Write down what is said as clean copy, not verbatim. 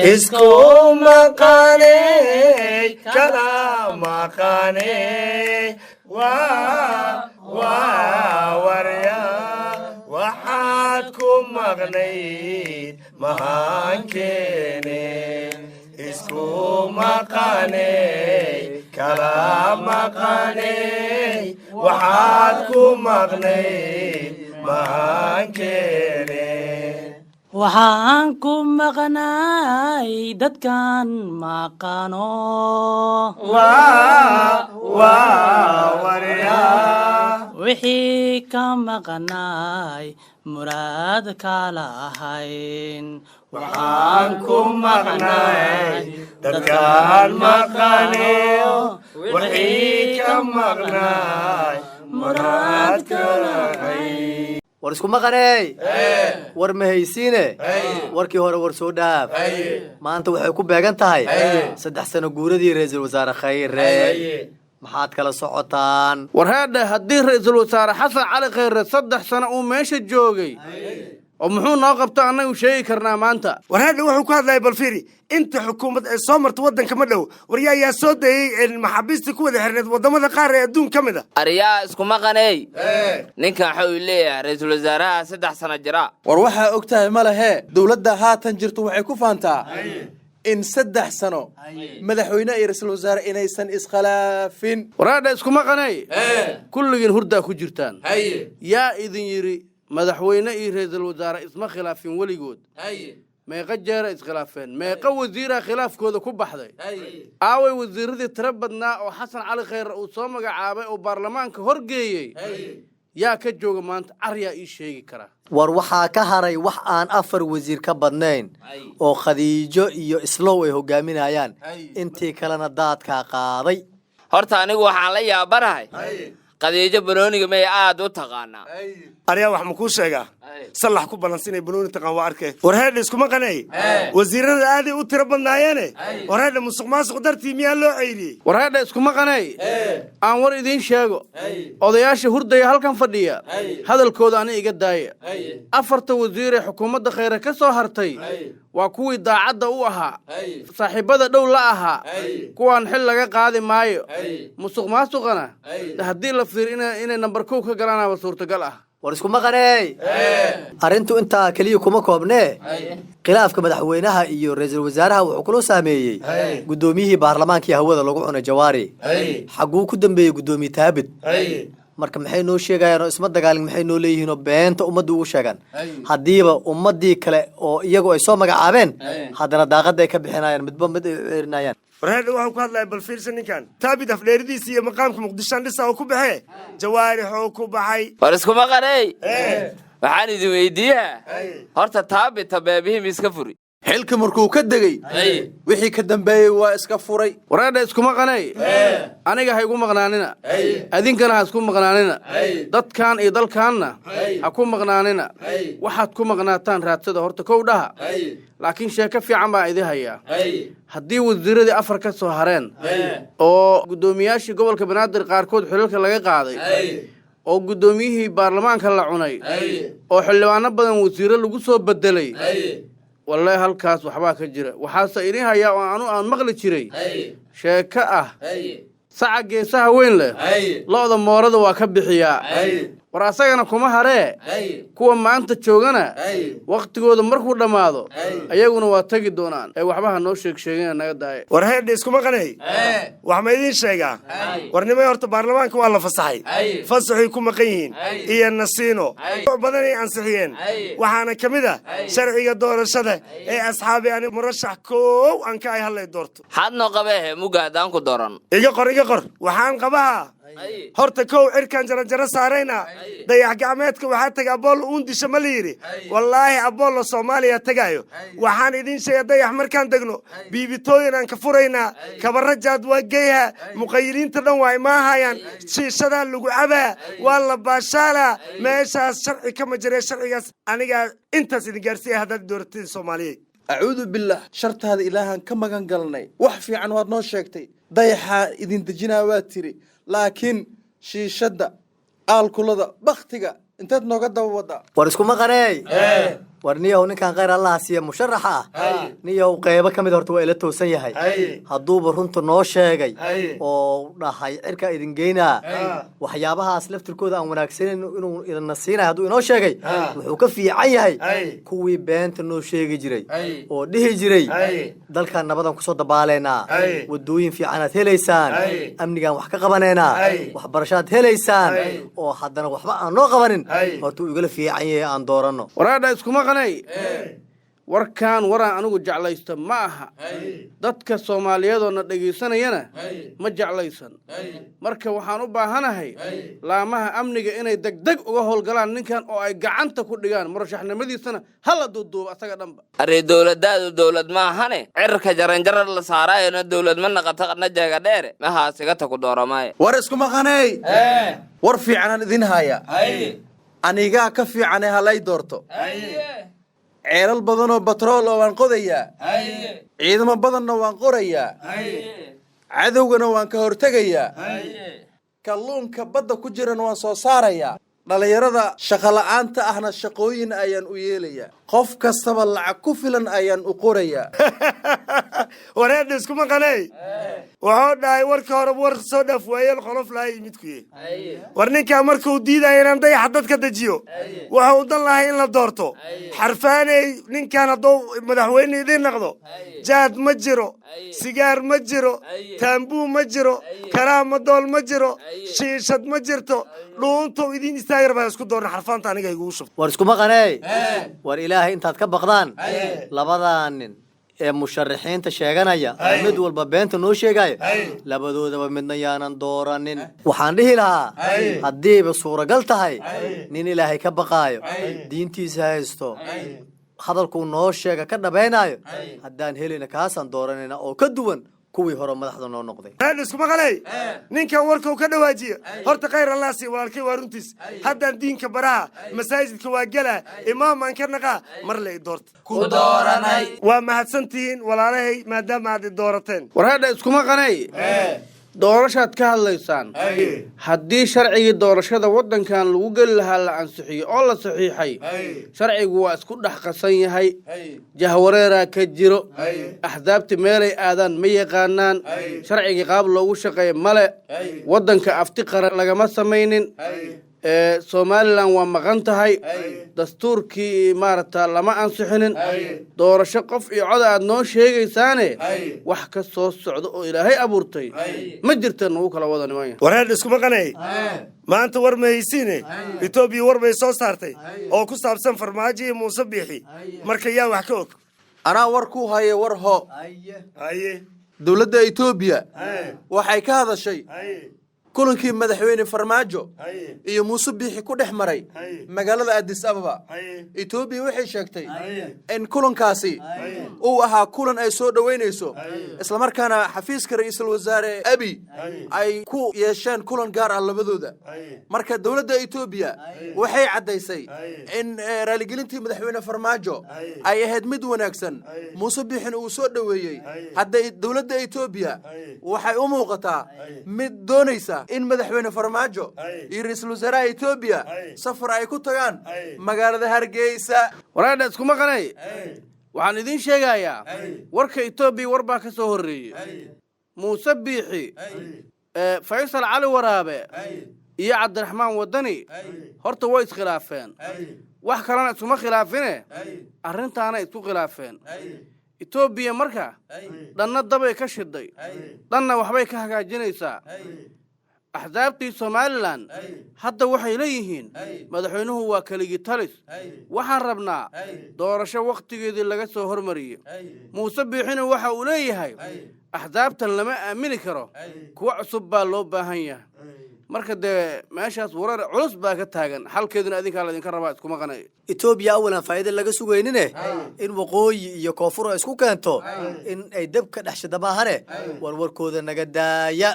isku maqanay kala maqanay warya waxaad ku maqnayd mahankeene isku maqanay kala maqanay waxaad ku maqnayd mahankeene waxaan ku maqnay dadkan maqano warya wixii ka maqnay muraad kala ahayn waxaan ku maqnay dadkaan maqanayo wixii ka maqnay muraad kala ahayn war isku maqanay war ma haysiine warkii hore war soo dhaaf maanta waxay ku beegan tahay 3 sano guuradii ra'iisul wasaare Khayre maxaad kala socotaan war hadda haddii ra'iisul wasaare xasan cali khayre 3 sano uu meesha joogay oo muxuu noo qabtaa anagu sheegi karnaa maanta war hadda wuxuu ku hadlayay balfiiri inta xukuumad ay soo martay waddanka ma dhow waryaa yaa soo dayay maxaabiista ku wada xirneed wadamada qaar ee adduun ka mid ah ariyaa isku maqanay ninkan wuxuu leeyahay ra'iisul wasaaraha 3 sano jira war waxaa ogtahay ma lahe dawladda haatan jirto waxay ku faantaa in 3 sano madaxweyne iyo ra'iisul wasaare inaysan iskhilaafin waraadha isku maqanay kulligiin hurdaa ku jirtaan yaa idin yiri madaxweyne iyo ra'iisul wasaare isma khilaafin weligood meeqa jeer iskhilaafeen meeqa wasiira khilaafkooda ku baxday aaway wasiiradii tiro badnaa oo xasan cali khayre uu soo magacaabay oo baarlamaanka horgeeyey yaa ka jooga maanta aryaa ii sheegi kara war waxaa ka haray wax aan 4 wasiir ka badnayn oo Khadiijo iyo Islow ay hogaaminayaan intii kalena daadka qaaday horta anigu waxaan la yaabanahay Khadiijo Banooniga may aad u taqaanaa ariya wax ma ku sheegaa salax ku balansinay Banooni taqaan waa arkay war heed isku maqanay wasiirada aad u tiro badnaayeen war heed musuqmaasuq dartii miyaa loo ceyriyay war heed isku maqanay aan war idin sheego odayaasha hurdaya halkan fadhiya hadalkooda ani iga daaya 4 wasiir ee xukuumadda Khayre ka soo hartay waa kuwii daacadda u ahaa saaxiibada dhow la ahaa kuwaan xil laga qaadi maayo musuqmaasuqana haddii la fiir inay number 2 ka galaanaba suurtagal ah war isku maqanay arintu inta kaliya kuma koobnee khilaafka madaxweynaha iyo ra'iisul wasaaraha wuxuu kula saameeyay gudoomiyihii baarlamaanka hawada lagu cunay Jawaari xaguu ku dambeeyay gudoomiye Taabid marka maxay noo sheegayaan oo isma dagaalin maxay noo leeyihiin oo beenta ummaddu ugu sheegan hadiiba ummadii kale oo iyagu ay soo magacaabeen hadana daaqada ay ka bixinayaan midba mid ay eerinayaan warheed wuxuu ku hadlayay balfiirsan ninkan Taabid afdheeridiisa iyo maqaamka Muqdisho dhisa oo ku baxay Jawaari xoo ku baxay war isku maqanay waxaan idin weydiiyaa horta Taabid tabeebihii miska furi xilka markuu ka degay wixii ka dambeeyay waa iska furay waraadha isku maqanay aniga ha igu maqnaanina adinkana ha isku maqnaanina dadkan iyo dalkaanna ha ku maqnaanina waxaad ku maqnaataan raadsada horta kow dhaha laakiin sheeko fiican baa idin hayaa haddii wasiiradii 4 ka soo hareen oo gudoomiyaashii gobolka Banaadir qaarkood xilalka laga qaaday oo gudoomiyihii baarlamaanka la cunay oo xildhibaano badan wasiiro lagu soo bedelay والله هالكاس وحباك الجرا وحاسينها يا أنا مغلي شري شكاه ساعة جيسها وين له لا هذا مورد وكب حياء وراسينا كم هراء كم ما أنت تشوجنا وقت جود مركو دماغه أيقونه واتجد دونان أي وحبها نوشك شيئا نقدر ورهيد اسكو مقنعي وحميدين شيئا ورنما يرت برلمان كوالا فصحي فصحي كم مقين إيه النسينو بدني أنصحين وحنا كمذا شرعي الدور الشدة إيه أصحابي أنا مرشح كو أنكاي هلا دورت حد نقبه مقعدان كدوران يقر وحان قبها horta kow cirkan jara saarayna dayax gacmeedka waxa taga Apollo undi Soomaaliyeed wallahi Apollo Soomaaliya tagayo waxaan idin sheegay dayax markaan degno biibitooyin aan ka furayna kabarajaad waa geeyaha muqayiriinta dhan waa imaahayaan shiishada lagu cabaa waa la baashala meeshaas sharci kama jiray sharcigaas aniga intaas idin gaarsiiyay hadda doortay Soomaaliyeed أعوذ بالله شرط هذا إلها كم كان قالني وحفي عن ورنا شكتي ضيحة إذن تجينا واتري لكن شي شدة قال كل هذا بختك أنت نقدر وضع ورسكم مغني warniyow ninkan khayr allah siiya musharaxa ah niyow qaybo ka mid horta waa ila toosan yahay hadduuba runta noo sheegay oo dhahay cirka idin geynaa waxyaabahaas laftirkooda aan wanaagsaneyn inuu idinna siinay hadduu inoo sheegay wuxuu ka fiican yahay kuwii beenta noo sheegi jiray oo dhihi jiray dalkan nabadan kusoo dabaaleynaa wadooyin fiicanaad helaysaan amnigaan wax ka qabanaynaa waxbarashaad helaysaan oo haddana waxba aan noo qabanin horta uu igala fiican yahay aan dooranno waraadha iskuma qanay warkaan waraan anigu jeclaysta ma aha dadka soomaaliyeedoona dhegaysanayana ma jeclaysan marka waxaan u baahanahay laamaha amniga inay degdeg uga howlgalaan ninkan oo ay gacanta ku dhigaan murashaxnimadiisana hala duuduubo asaga dhanba aree dowladdaadu dowlad maahane cirka jaranjarar la saaraayona dowlad ma naqata qadna jeega dheere mahaasiga taku dooramaayo war iskuma qanay war fiicanaan idin haya anigaa ka fiicane halay doorto ceelal badanoo batrool oo waan qodayaa ciidamo badanna waan qorayaa cadowgana waan ka hortegayaa kalluunka badda ku jirana waan soo saarayaa dhalinyarada shaqo la'aanta ahna shaqooyin ayaan u yeelayaa qof kastaba lacag ku filan ayaan u qorayaa wareedha iskuma qanay wuxuu dhahay warka hore war soo dhaaf waayeel qolof lahay midkuye war ninkaa markuu diidaya inaan dayaxa dadka dejiyo wuxuu dan lahay in la doorto xarfaaney ninkan hadduu madaxweyne idiin naqdo jaad ma jiro sigaar ma jiro taambuu ma jiro karaama dool ma jiro shiishad ma jirto dhuuntow idiin istaagar baa isku doorna xarfaanta aniga igugu shubto war iskuma qanay war ilaahay intaad ka baqdaan labadan nin ee musharaxiinta sheeganaya mid walba beenta noo sheegaya labadoodaba midna yaanan dooranin waxaan dhihi lahaa haddiiba suuragal tahay nin ilaahay ka baqaayo diintiisa haysto hadalkuu noo sheega ka dhabaynayo haddaan helina kaasaan dooranayna oo ka duwan kuwii hore madaxda noo noqday iskuma qalay ninkan warkuu ka dhawaajiya horta khayr allah sii walaalkay waa runtiis haddaan diinka baraha masaajidka waa gelaa imaam aan ka naqaa mar la i doorta ku dooranay waa mahadsantihiin walaalahay maadaama aad i doorateen waraadha iskuma qanay doorashaad ka hadlaysaan haddii sharcigii doorashada waddankan lagu geli lahaa la ansixiyo oo la saxiixay sharcigu waa isku dhex qasan yahay jahwareeraa ka jiro axsaabti meelay aadaan ma yaqaanaan sharcigii qaab loogu shaqeeya male waddanka afti qaran lagama samaynin somalilan waa maqan tahay dastuurkii maaragta lama ansixinin doorasho qof iyo cod aad noo sheegaysaane wax ka soo socda oo ilaahay abuurtay ma jirta nagu kala wada nimanya wareedha iskuma qanay maanta war ma haysiine etoobiya war bay soo saartay oo ku saabsan farmaajo iyo muuse biixi marka yaa wax ka og anaa war ku haya war ho haye dowladda etoobiya waxay ka hadashay kulankii madaxweyne farmaajo iyo muuse biixi ku dhex maray magaalada addis ababa etoobiya waxay sheegtay in kulankaasi uu ahaa kulan ay soo dhoweynayso islamarkaana xafiiska ra'iisul wasaare abi ay ku yeesheen kulan gaar ah labadooda marka dowladda etoobiya waxay caddaysay in raaligelintii madaxweyne farmaajo ay ahayd mid wanaagsan muuse biixina uu soo dhoweeyey hadda dowladda etoobiya waxay u muuqataa mid doonaysa in madaxweyne farmaajo iyo ra'iisul wasaaraha Itoobiya safar ay ku tagaan magaalada Hargeysa waraadha iskuma qanay waxaan idin sheegayaa warka Itoobiya war baa ka soo horeeyay Muuse Biixi Faysal Cali Waraabe iyo Cabdiraxmaan Wadani horta way iskhilaafeen wax kalena isuma khilaafine arrintaana isku khilaafeen Itoobiya marka dhanna dabay ka shiday dhanna waxbay ka hagaajinaysaa axsaabtii Somaliland hadda waxay leeyihiin madaxweynuhu waa kaligi talis waxaan rabnaa doorasho waqtigeedii laga soo hormariyay Muuse Biixina waxa uu leeyahay axsaabtan lama aamini karo kuwa cusub baa loo baahan yahay marka de meeshaas warar culus baa ka taagan xalkeeduna adinka la idinka rabaa iskuma qanay Itoobiya awalan faa'iido laga sugeynine in waqooyi iyo koonfur isku keento in ay dab ka dhaxshada baahane warwarkooda naga daaya